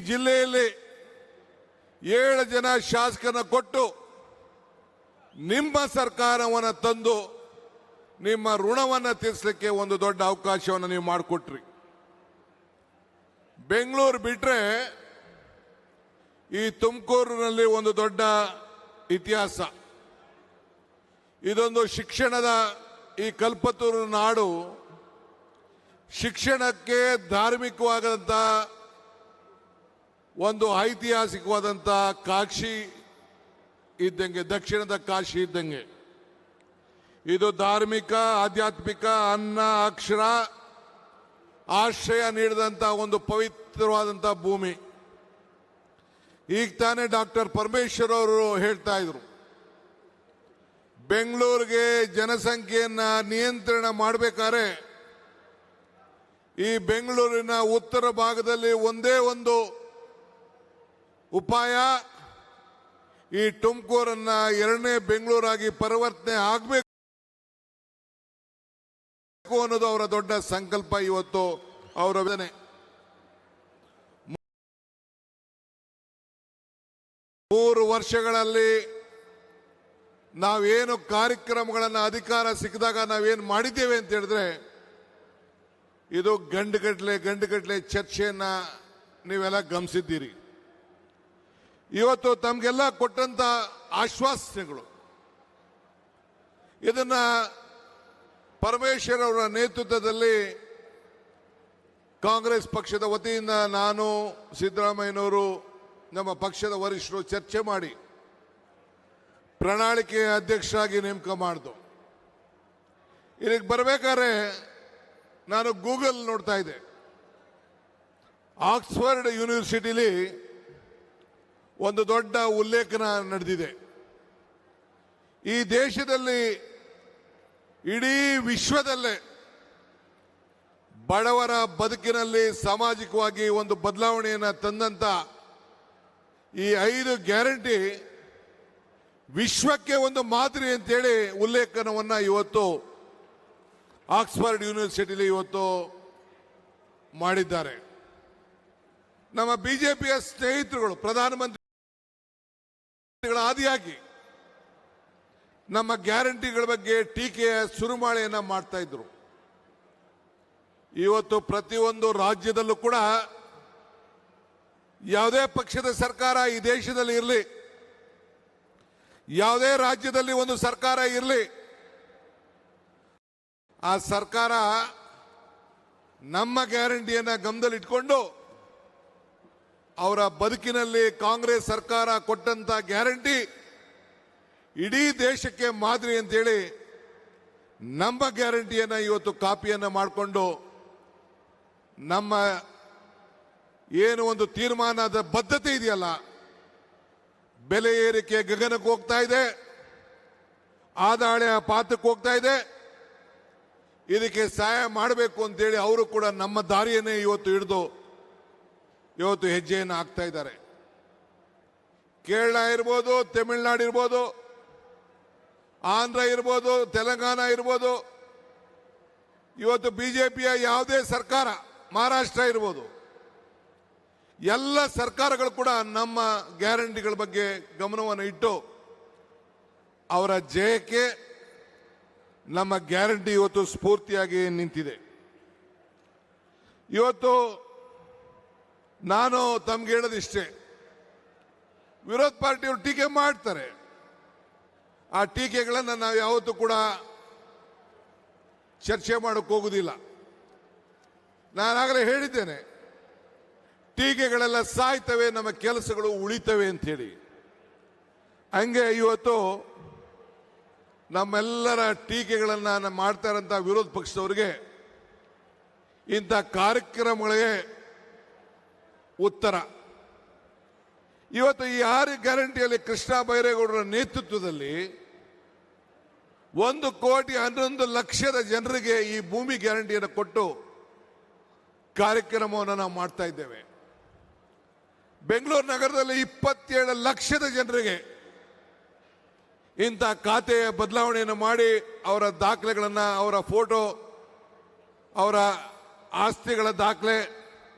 ಜಿಲ್ಲೆಯಲ್ಲಿ 7 ಜನ ಶಾಸಕರನ್ನ ಕೊಟ್ಟು ನಿಮ್ಮ ಸರ್ಕಾರವನ್ನು ತಂದು ನಿಮ್ಮ ಋಣವನ್ನು ತೀರಿಸಲಿಕ್ಕೆ ಒಂದು ದೊಡ್ಡ ಅವಕಾಶವನ್ನು ನೀವು ಮಾಡಿಕೊಟ್ರಿ. ಬೆಂಗಳೂರು ಬಿಟ್ರೆ ಈ ತುಮಕೂರಿನಲ್ಲಿ ಒಂದು ದೊಡ್ಡ ಇತಿಹಾಸ. ಇದೊಂದು ಶಿಕ್ಷಣದ ಈ ಕಲ್ಪತರು ನಾಡು ಶಿಕ್ಷಣಕ್ಕೆ ಧಾರ್ಮಿಕವಾದಂಥ ಒಂದು ಐತಿಹಾಸಿಕವಾದಂಥ ಕಾಶಿ ಇದ್ದಂಗೆ, ದಕ್ಷಿಣದ ಕಾಶಿ ಇದ್ದಂಗೆ. ಇದು ಧಾರ್ಮಿಕ, ಆಧ್ಯಾತ್ಮಿಕ, ಅನ್ನ, ಅಕ್ಷರ, ಆಶ್ರಯ ನೀಡಿದಂಥ ಒಂದು ಪವಿತ್ರವಾದಂಥ ಭೂಮಿ. ಈಗ ತಾನೇ ಡಾಕ್ಟರ್ ಪರಮೇಶ್ವರ್ ಅವರು ಹೇಳ್ತಾ ಇದ್ರು, ಬೆಂಗಳೂರಿಗೆ ಜನಸಂಖ್ಯೆಯನ್ನ ನಿಯಂತ್ರಣ ಮಾಡಬೇಕಾದ್ರೆ ಈ ಬೆಂಗಳೂರಿನ ಉತ್ತರ ಭಾಗದಲ್ಲಿ ಒಂದೇ ಒಂದು ಉಪಾಯ, ಈ ತುಮಕೂರನ್ನ 2ನೇ ಬೆಂಗಳೂರಾಗಿ ಪರಿವರ್ತನೆ ಆಗಬೇಕು ಅನ್ನೋದು ಅವರ ದೊಡ್ಡ ಸಂಕಲ್ಪ. ಇವತ್ತು ಅವರ ವೇದನೆ 3 ವರ್ಷಗಳಲ್ಲಿ ನಾವೇನು ಕಾರ್ಯಕ್ರಮಗಳನ್ನು ಅಧಿಕಾರ ಸಿಕ್ಕಿದಾಗ ನಾವೇನು ಮಾಡಿದ್ದೇವೆ ಅಂತ ಹೇಳಿದ್ರೆ, ಇದು ಗಂಟುಗಟ್ಟಲೆ ಚರ್ಚೆಯನ್ನ ನೀವೆಲ್ಲ ಗಮನಿಸಿದ್ದೀರಿ. ಇವತ್ತು ತಮಗೆಲ್ಲ ಕೊಟ್ಟಂತ ಆಶ್ವಾಸನೆಗಳು, ಇದನ್ನ ಪರಮೇಶ್ವರ್ ಅವರ ನೇತೃತ್ವದಲ್ಲಿ ಕಾಂಗ್ರೆಸ್ ಪಕ್ಷದ ವತಿಯಿಂದ ನಾನು, ಸಿದ್ದರಾಮಯ್ಯನವರು, ನಮ್ಮ ಪಕ್ಷದ ವರಿಷ್ಠರು ಚರ್ಚೆ ಮಾಡಿ ಪ್ರಣಾಳಿಕೆಯ ಅಧ್ಯಕ್ಷರಾಗಿ ನೇಮಕ ಮಾಡಿದ್ದು. ಇಲ್ಲಿಗೆ ಬರಬೇಕಾದ್ರೆ ನಾನು ಗೂಗಲ್ ನೋಡ್ತಾ ಇದ್ದೆ. ಆಕ್ಸ್ಫರ್ಡ್ ಯೂನಿವರ್ಸಿಟಿಲಿ ಒಂದು ದೊಡ್ಡ ಉಲ್ಲೇಖನ ನಡೆದಿದೆ. ಈ ದೇಶದಲ್ಲಿ, ಇಡೀ ವಿಶ್ವದಲ್ಲೇ ಬಡವರ ಬದುಕಿನಲ್ಲಿ ಸಾಮಾಜಿಕವಾಗಿ ಒಂದು ಬದಲಾವಣೆಯನ್ನು ತಂದಂತ ಈ 5 ಗ್ಯಾರಂಟಿ ವಿಶ್ವಕ್ಕೆ ಒಂದು ಮಾದರಿ ಅಂತೇಳಿ ಉಲ್ಲೇಖನವನ್ನ ಇವತ್ತು ಆಕ್ಸ್ಫರ್ಡ್ ಯೂನಿವರ್ಸಿಟಿಲಿ ಇವತ್ತು ಮಾಡಿದ್ದಾರೆ. ನಮ್ಮ ಬಿಜೆಪಿಯ ಸ್ನೇಹಿತರುಗಳು ಪ್ರಧಾನಮಂತ್ರಿಗಳ ಆದಿಯಾಗಿ ನಮ್ಮ ಗ್ಯಾರಂಟಿಗಳ ಬಗ್ಗೆ ಟೀಕೆಯ ಸುರುಮಾಳೆಯನ್ನ ಮಾಡ್ತಾ ಇದ್ರು. ಇವತ್ತು ಪ್ರತಿಯೊಂದು ರಾಜ್ಯದಲ್ಲೂ ಕೂಡ ಯಾವುದೇ ಪಕ್ಷದ ಸರ್ಕಾರ ಈ ದೇಶದಲ್ಲಿ ಇರಲಿ, ಯಾವುದೇ ರಾಜ್ಯದಲ್ಲಿ ಒಂದು ಸರ್ಕಾರ ಇರಲಿ, ಆ ಸರ್ಕಾರ ನಮ್ಮ ಗ್ಯಾರಂಟಿಯನ್ನ ಗಮನದಲ್ಲಿಟ್ಕೊಂಡು ಅವರ ಬದುಕಿನಲ್ಲಿ ಕಾಂಗ್ರೆಸ್ ಸರ್ಕಾರ ಕೊಟ್ಟಂತ ಗ್ಯಾರಂಟಿ ಇಡೀ ದೇಶಕ್ಕೆ ಮಾದರಿ ಅಂತೇಳಿ ನಮ್ಮ ಗ್ಯಾರಂಟಿಯನ್ನ ಇವತ್ತು ಕಾಪಿಯನ್ನ ಮಾಡಿಕೊಂಡು ನಮ್ಮ ಏನು ಒಂದು ತೀರ್ಮಾನದ ಬದ್ಧತೆ ಇದೆಯಲ್ಲ, ಬೆಲೆ ಏರಿಕೆ ಗಗನಕ್ಕೆ ಹೋಗ್ತಾ ಇದೆ, ಆದಾಯ ಪಾತಕ್ಕೆ ಹೋಗ್ತಾ ಇದೆ, ಇದಕ್ಕೆ ಸಹಾಯ ಮಾಡಬೇಕು ಅಂತೇಳಿ ಅವರು ಕೂಡ ನಮ್ಮ ದಾರಿಯನ್ನೇ ಇವತ್ತು ಹಿಡಿದು ಇವತ್ತು ಹೆಜ್ಜೆಯನ್ನು ಹಾಕ್ತಾ ಇದ್ದಾರೆ. ಕೇರಳ ಇರ್ಬೋದು, ತಮಿಳುನಾಡು ಇರ್ಬೋದು, ಆಂಧ್ರ ಇರ್ಬೋದು, ತೆಲಂಗಾಣ ಇರ್ಬೋದು, ಇವತ್ತು ಬಿಜೆಪಿಯ ಯಾವುದೇ ಸರ್ಕಾರ, ಮಹಾರಾಷ್ಟ್ರ ಇರ್ಬೋದು, ಎಲ್ಲ ಸರ್ಕಾರಗಳು ಕೂಡ ನಮ್ಮ ಗ್ಯಾರಂಟಿಗಳ ಬಗ್ಗೆ ಗಮನವನ್ನು ಇಟ್ಟು ಅವರ ಜಯಕ್ಕೆ ನಮ್ಮ ಗ್ಯಾರಂಟಿ ಇವತ್ತು ಸ್ಫೂರ್ತಿಯಾಗಿ ನಿಂತಿದೆ. ಇವತ್ತು ನಾನು ತಮ್ಗೆ ಹೇಳೋದಿಷ್ಟೇ, ವಿರೋಧ ಪಾರ್ಟಿಯವರು ಟೀಕೆ ಮಾಡ್ತಾರೆ. ಆ ಟೀಕೆಗಳನ್ನು ನಾವು ಯಾವತ್ತೂ ಕೂಡ ಚರ್ಚೆ ಮಾಡೋಕೆ ಹೋಗುದಿಲ್ಲ. ನಾನಾಗಲೇ ಹೇಳಿದ್ದೇನೆ, ಟೀಕೆಗಳೆಲ್ಲ ಸಾಯ್ತವೆ, ನಮ್ಮ ಕೆಲಸಗಳು ಉಳಿತವೆ ಅಂತ ಹೇಳಿ. ಹಂಗೆ ಇವತ್ತು ನಮ್ಮೆಲ್ಲರ ಟೀಕೆಗಳನ್ನು ಮಾಡ್ತಾ ಇರೋಂಥ ವಿರೋಧ ಪಕ್ಷದವರಿಗೆ ಇಂಥ ಕಾರ್ಯಕ್ರಮಗಳಿಗೆ ಉತ್ತರ. ಇವತ್ತು ಈ 6 ಗ್ಯಾರಂಟಿಯಲ್ಲಿ ಕೃಷ್ಣ ಬೈರೇಗೌಡರ ನೇತೃತ್ವದಲ್ಲಿ 1,11,00,000 ಜನರಿಗೆ ಈ ಭೂಮಿ ಗ್ಯಾರಂಟಿಯನ್ನು ಕೊಟ್ಟು ಕಾರ್ಯಕ್ರಮವನ್ನು ನಾವು ಮಾಡ್ತಾ ಇದ್ದೇವೆ. ಬೆಂಗಳೂರು ನಗರದಲ್ಲಿ 27 ಲಕ್ಷದ ಜನರಿಗೆ ಇಂಥ ಖಾತೆಯ ಬದಲಾವಣೆಯನ್ನು ಮಾಡಿ ಅವರ ದಾಖಲೆಗಳನ್ನು, ಅವರ ಫೋಟೋ, ಅವರ ಆಸ್ತಿಗಳ ದಾಖಲೆ,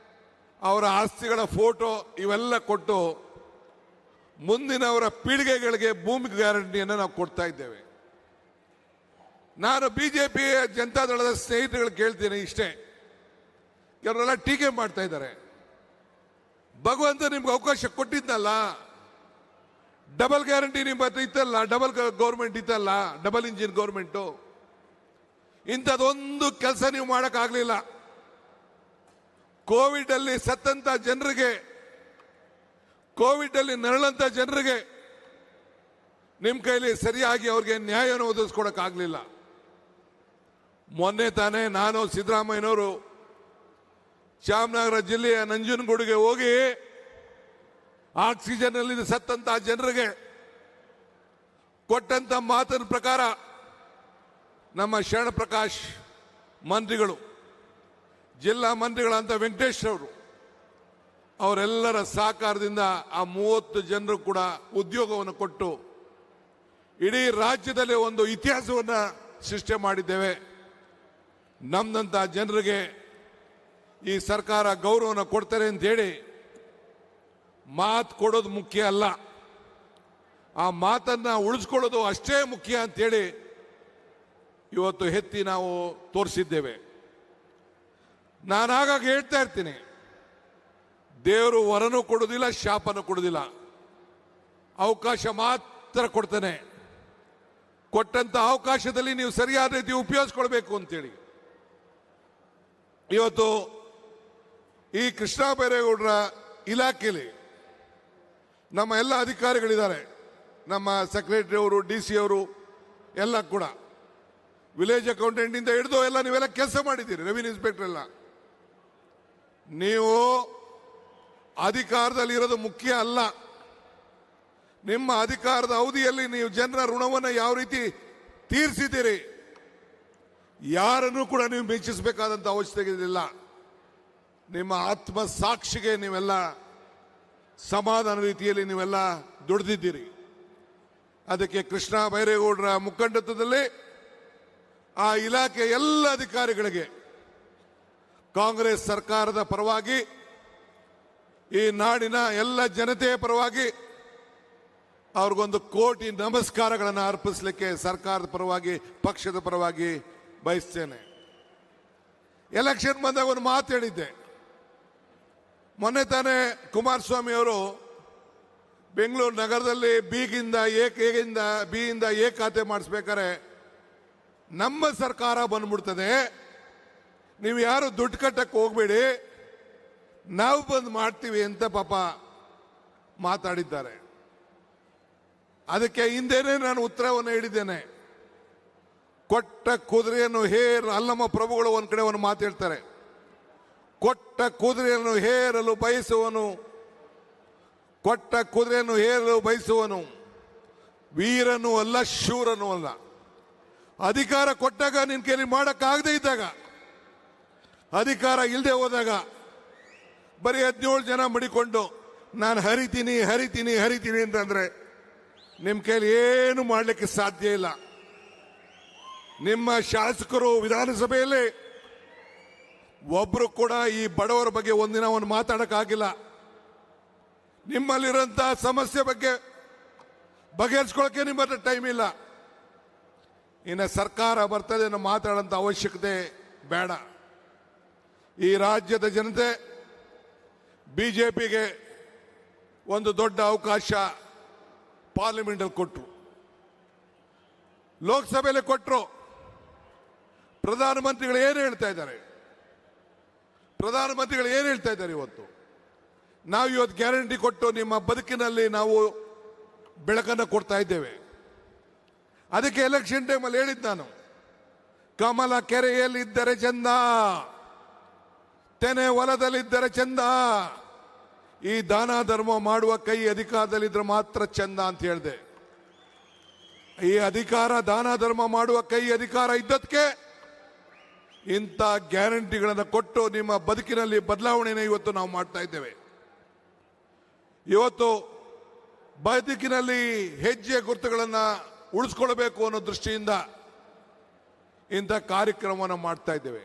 ಅವರ ಆಸ್ತಿಗಳ ಫೋಟೋ ಇವೆಲ್ಲ ಕೊಟ್ಟು ಮುಂದಿನವರ ಪೀಳಿಗೆಗಳಿಗೆ ಭೂಮಿ ಗ್ಯಾರಂಟಿಯನ್ನು ನಾವು ಕೊಡ್ತಾ ಇದ್ದೇವೆ. ನಾನು ಬಿಜೆಪಿ ಜನತಾದಳದ ಸ್ನೇಹಿತರುಗಳು ಕೇಳ್ತೀನಿ ಇಷ್ಟೇ. ಕೆಲವರೆಲ್ಲ ಟೀಕೆ ಮಾಡ್ತಾ ಇದ್ದಾರೆ. ಭಗವಂತ ನಿಮ್ಗೆ ಅವಕಾಶ ಕೊಟ್ಟಿದ್ದಲ್ಲ, ಡಬಲ್ ಗ್ಯಾರಂಟಿ ನಿಮ್ಮ ಹತ್ರ ಇತ್ತಲ್ಲ, ಡಬಲ್ ಗೌರ್ಮೆಂಟ್ ಇತ್ತಲ್ಲ, ಡಬಲ್ ಇಂಜಿನ್ ಗೌರ್ಮೆಂಟು. ಇಂಥದ್ದೊಂದು ಕೆಲಸ ನೀವು ಮಾಡೋಕ್ಕಾಗಲಿಲ್ಲ. ಕೋವಿಡ್ ಅಲ್ಲಿ ಸತ್ತಂತ ಜನರಿಗೆ, ಕೋವಿಡ್ ಅಲ್ಲಿ ನರಳಂತ ಜನರಿಗೆ ನಿಮ್ಮ ಕೈಲಿ ಸರಿಯಾಗಿ ಅವ್ರಿಗೆ ನ್ಯಾಯವನ್ನು ಒದಗಿಸ್ಕೊಡಕ್ಕಾಗಲಿಲ್ಲ. ಮೊನ್ನೆ ತಾನೇ ನಾನು ಸಿದ್ದರಾಮಯ್ಯನವರು ಚಾಮರಾಜನಗರ ಜಿಲ್ಲೆಯ ನಂಜನಗೂಡಿಗೆ ಹೋಗಿ ಆಕ್ಸಿಜನ್ ಅಲ್ಲಿ ಸತ್ತಂತ ಜನರಿಗೆ ಕೊಟ್ಟಂತ ಮಾತಿನ ಪ್ರಕಾರ ನಮ್ಮ ಶರಣ ಪ್ರಕಾಶ್ ಮಂತ್ರಿಗಳು, ಜಿಲ್ಲಾ ಮಂತ್ರಿಗಳಂತ ವೆಂಕಟೇಶ್ ಅವರು, ಅವರೆಲ್ಲರ ಸಹಕಾರದಿಂದ ಆ 30 ಜನರು ಕೂಡ ಉದ್ಯೋಗವನ್ನು ಕೊಟ್ಟು ಇಡೀ ರಾಜ್ಯದಲ್ಲಿ ಒಂದು ಇತಿಹಾಸವನ್ನು ಸೃಷ್ಟಿ ಮಾಡಿದ್ದೇವೆ. ನಮ್ಮಂತ ಜನರಿಗೆ ಈ ಸರ್ಕಾರ ಗೌರವವನ್ನು ಕೊಡ್ತಾರೆ ಅಂತ ಹೇಳಿ ಮಾತು ಕೊಡೋದು ಮುಖ್ಯ ಅಲ್ಲ, ಆ ಮಾತನ್ನ ಉಳಿಸ್ಕೊಳ್ಳೋದು ಅಷ್ಟೇ ಮುಖ್ಯ ಅಂತೇಳಿ ಇವತ್ತು ಎತ್ತಿ ನಾವು ತೋರಿಸಿದ್ದೇವೆ. ನಾನು ಆಗಾಗ ಹೇಳ್ತಾ ಇರ್ತೀನಿ, ದೇವರು ವರನೂ ಕೊಡೋದಿಲ್ಲ, ಶಾಪನೂ ಕೊಡೋದಿಲ್ಲ, ಅವಕಾಶ ಮಾತ್ರ ಕೊಡ್ತಾನೆ. ಕೊಟ್ಟಂತ ಅವಕಾಶದಲ್ಲಿ ನೀವು ಸರಿಯಾದ ರೀತಿ ಉಪಯೋಗಿಸ್ಕೊಳ್ಬೇಕು ಅಂತೇಳಿ ಇವತ್ತು ಈ ಕೃಷ್ಣ ಬೈರೇಗೌಡರ ಇಲಾಖೆಯಲ್ಲಿ ನಮ್ಮ ಎಲ್ಲ ಅಧಿಕಾರಿಗಳಿದ್ದಾರೆ. ನಮ್ಮ ಸೆಕ್ರೆಟರಿ ಅವರು, DC ಅವರು ಎಲ್ಲ ಕೂಡ, ವಿಲೇಜ್ ಅಕೌಂಟೆಂಟ್ ಇಂದ ಹಿಡಿದು ಎಲ್ಲ ನೀವೆಲ್ಲ ಕೆಲಸ ಮಾಡಿದ್ದೀರಿ, ರೆವಿನ್ಯೂ ಇನ್ಸ್ಪೆಕ್ಟರ್ ಎಲ್ಲ. ನೀವು ಅಧಿಕಾರದಲ್ಲಿ ಇರೋದು ಮುಖ್ಯ ಅಲ್ಲ, ನಿಮ್ಮ ಅಧಿಕಾರದ ಅವಧಿಯಲ್ಲಿ ನೀವು ಜನರ ಋಣವನ್ನು ಯಾವ ರೀತಿ ತೀರಿಸಿದ್ದೀರಿ, ಯಾರನ್ನು ಕೂಡ ನೀವು ಮೆಚ್ಚಿಸಬೇಕಾದಂತ ಅವಶ್ಯಕತೆ ಇಲ್ಲ. ನಿಮ್ಮ ಆತ್ಮ ಸಾಕ್ಷಿಗೆ ನೀವೆಲ್ಲ ಸಮಾಧಾನ ರೀತಿಯಲ್ಲಿ ನೀವೆಲ್ಲ ದುಡಿದಿದ್ದೀರಿ. ಅದಕ್ಕೆ ಕೃಷ್ಣ ಬೈರೇಗೌಡರ ಮುಖಂಡತ್ವದಲ್ಲಿ ಆ ಇಲಾಖೆ ಎಲ್ಲ ಅಧಿಕಾರಿಗಳಿಗೆ ಕಾಂಗ್ರೆಸ್ ಸರ್ಕಾರದ ಪರವಾಗಿ, ಈ ನಾಡಿನ ಎಲ್ಲ ಜನತೆಯ ಪರವಾಗಿ ಅವ್ರಿಗೊಂದು ಕೋಟಿ ನಮಸ್ಕಾರಗಳನ್ನು ಅರ್ಪಿಸಲಿಕ್ಕೆ ಸರ್ಕಾರದ ಪರವಾಗಿ, ಪಕ್ಷದ ಪರವಾಗಿ ಬಯಸ್ತೇನೆ. ಎಲೆಕ್ಷನ್ ಬಂದಾಗ ಒಂದು ಮಾತು ಹೇಳಿದ್ದೆ. ಮೊನ್ನೆ ತಾನೇ ಕುಮಾರಸ್ವಾಮಿ ಅವರು ಬೆಂಗಳೂರು ನಗರದಲ್ಲಿ ಬಿಯಿಂದ ಎ ಖಾತೆ ಮಾಡಿಸ್ಬೇಕಾರೆ ನಮ್ಮ ಸರ್ಕಾರ ಬಂದ್ಬಿಡ್ತದೆ, ನೀವು ಯಾರು ದುಡ್ಡು ಕಟ್ಟಕ್ಕೆ ಹೋಗ್ಬೇಡಿ, ನಾವು ಬಂದು ಮಾಡ್ತೀವಿ ಅಂತ ಪಾಪ ಮಾತಾಡಿದ್ದಾರೆ. ಅದಕ್ಕೆ ಹಿಂದೆನೇ ನಾನು ಉತ್ತರವನ್ನು ಹೇಳಿದ್ದೇನೆ. ಕೊಟ್ಟ ಕುದುರೆಯನ್ನು ಅಲ್ಲಮ್ಮ ಪ್ರಭುಗಳು ಒಂದ್ ಕಡೆ ಒಂದು ಮಾತು ಹೇಳ್ತಾರೆ, ಕೊಟ್ಟ ಕುದುರೆಯನ್ನು ಹೇರಲು ಬಯಸುವನು ವೀರನೂ ಅಲ್ಲ, ಶೂರನೂ ಅಲ್ಲ. ಅಧಿಕಾರ ಕೊಟ್ಟಾಗ ನಿನ್ ಕೈಲಿ ಮಾಡಕ್ಕಾಗದೇ ಇದ್ದಾಗ, ಅಧಿಕಾರ ಇಲ್ಲದೆ ಹೋದಾಗ ಬರೀ 17 ಜನ ಮಡಿಕೊಂಡು ನಾನು ಹರಿತೀನಿ ಅಂತಂದ್ರೆ ನಿಮ್ ಕೈಲಿ ಏನು ಮಾಡಲಿಕ್ಕೆ ಸಾಧ್ಯ ಇಲ್ಲ. ನಿಮ್ಮ ಶಾಸಕರು ವಿಧಾನಸಭೆಯಲ್ಲಿ ಒಬ್ರು ಕೂಡ ಈ ಬಡವರ ಬಗ್ಗೆ ಒಂದಿನ ಒಂದು ಮಾತಾಡಕ್ಕಾಗಿಲ್ಲ. ನಿಮ್ಮಲ್ಲಿರುವಂತಹ ಸಮಸ್ಯೆ ಬಗ್ಗೆ ಬಗೆಹರಿಸ್ಕೊಳ್ಳಕ್ಕೆ ನಿಮ್ಮ ಹತ್ರ ಟೈಮ್ ಇಲ್ಲ. ಇನ್ನು ಸರ್ಕಾರ ಬರ್ತದೆ ಅನ್ನೋ ಮಾತಾಡೋಂಥ ಅವಶ್ಯಕತೆ ಬೇಡ. ಈ ರಾಜ್ಯದ ಜನತೆ ಬಿಜೆಪಿಗೆ ಒಂದು ದೊಡ್ಡ ಅವಕಾಶ ಪಾರ್ಲಿಮೆಂಟ್ ಅಲ್ಲಿ ಕೊಟ್ಟರು, ಲೋಕಸಭೆಯಲ್ಲಿ ಕೊಟ್ಟರು. ಪ್ರಧಾನಮಂತ್ರಿಗಳು ಏನು ಹೇಳ್ತಾ ಇದ್ದಾರೆ? ಇವತ್ತು ನಾವು ಇವತ್ತು ಗ್ಯಾರಂಟಿ ಕೊಟ್ಟು ನಿಮ್ಮ ಬದುಕಿನಲ್ಲಿ ನಾವು ಬೆಳಕನ್ನು ಕೊಡ್ತಾ ಇದ್ದೇವೆ. ಅದಕ್ಕೆ ಎಲೆಕ್ಷನ್ ಟೈಮಲ್ಲಿ ಹೇಳಿದ್ದು ನಾನು, ಕಮಲ ಕೆರೆಯಲ್ಲಿದ್ದರೆ ಚಂದ, ತೆನೆ ಹೊಲದಲ್ಲಿದ್ದರೆ ಚಂದ, ಈ ದಾನ ಧರ್ಮ ಮಾಡುವ ಕೈ ಅಧಿಕಾರದಲ್ಲಿದ್ರೆ ಮಾತ್ರ ಚಂದ ಅಂತ ಹೇಳಿದೆ. ಈ ಅಧಿಕಾರ, ದಾನ ಧರ್ಮ ಮಾಡುವ ಕೈ ಅಧಿಕಾರ ಇದ್ದದಕ್ಕೆ ಇಂಥ ಗ್ಯಾರಂಟಿಗಳನ್ನು ಕೊಟ್ಟು ನಿಮ್ಮ ಬದುಕಿನಲ್ಲಿ ಬದಲಾವಣೆಯನ್ನು ಇವತ್ತು ನಾವು ಮಾಡ್ತಾ ಇದ್ದೇವೆ. ಇವತ್ತು ಬದುಕಿನಲ್ಲಿ ಹೆಜ್ಜೆ ಗುರುತುಗಳನ್ನು ಉಳಿಸ್ಕೊಳ್ಬೇಕು ಅನ್ನೋ ದೃಷ್ಟಿಯಿಂದ ಇಂಥ ಕಾರ್ಯಕ್ರಮವನ್ನು ಮಾಡ್ತಾ ಇದ್ದೇವೆ.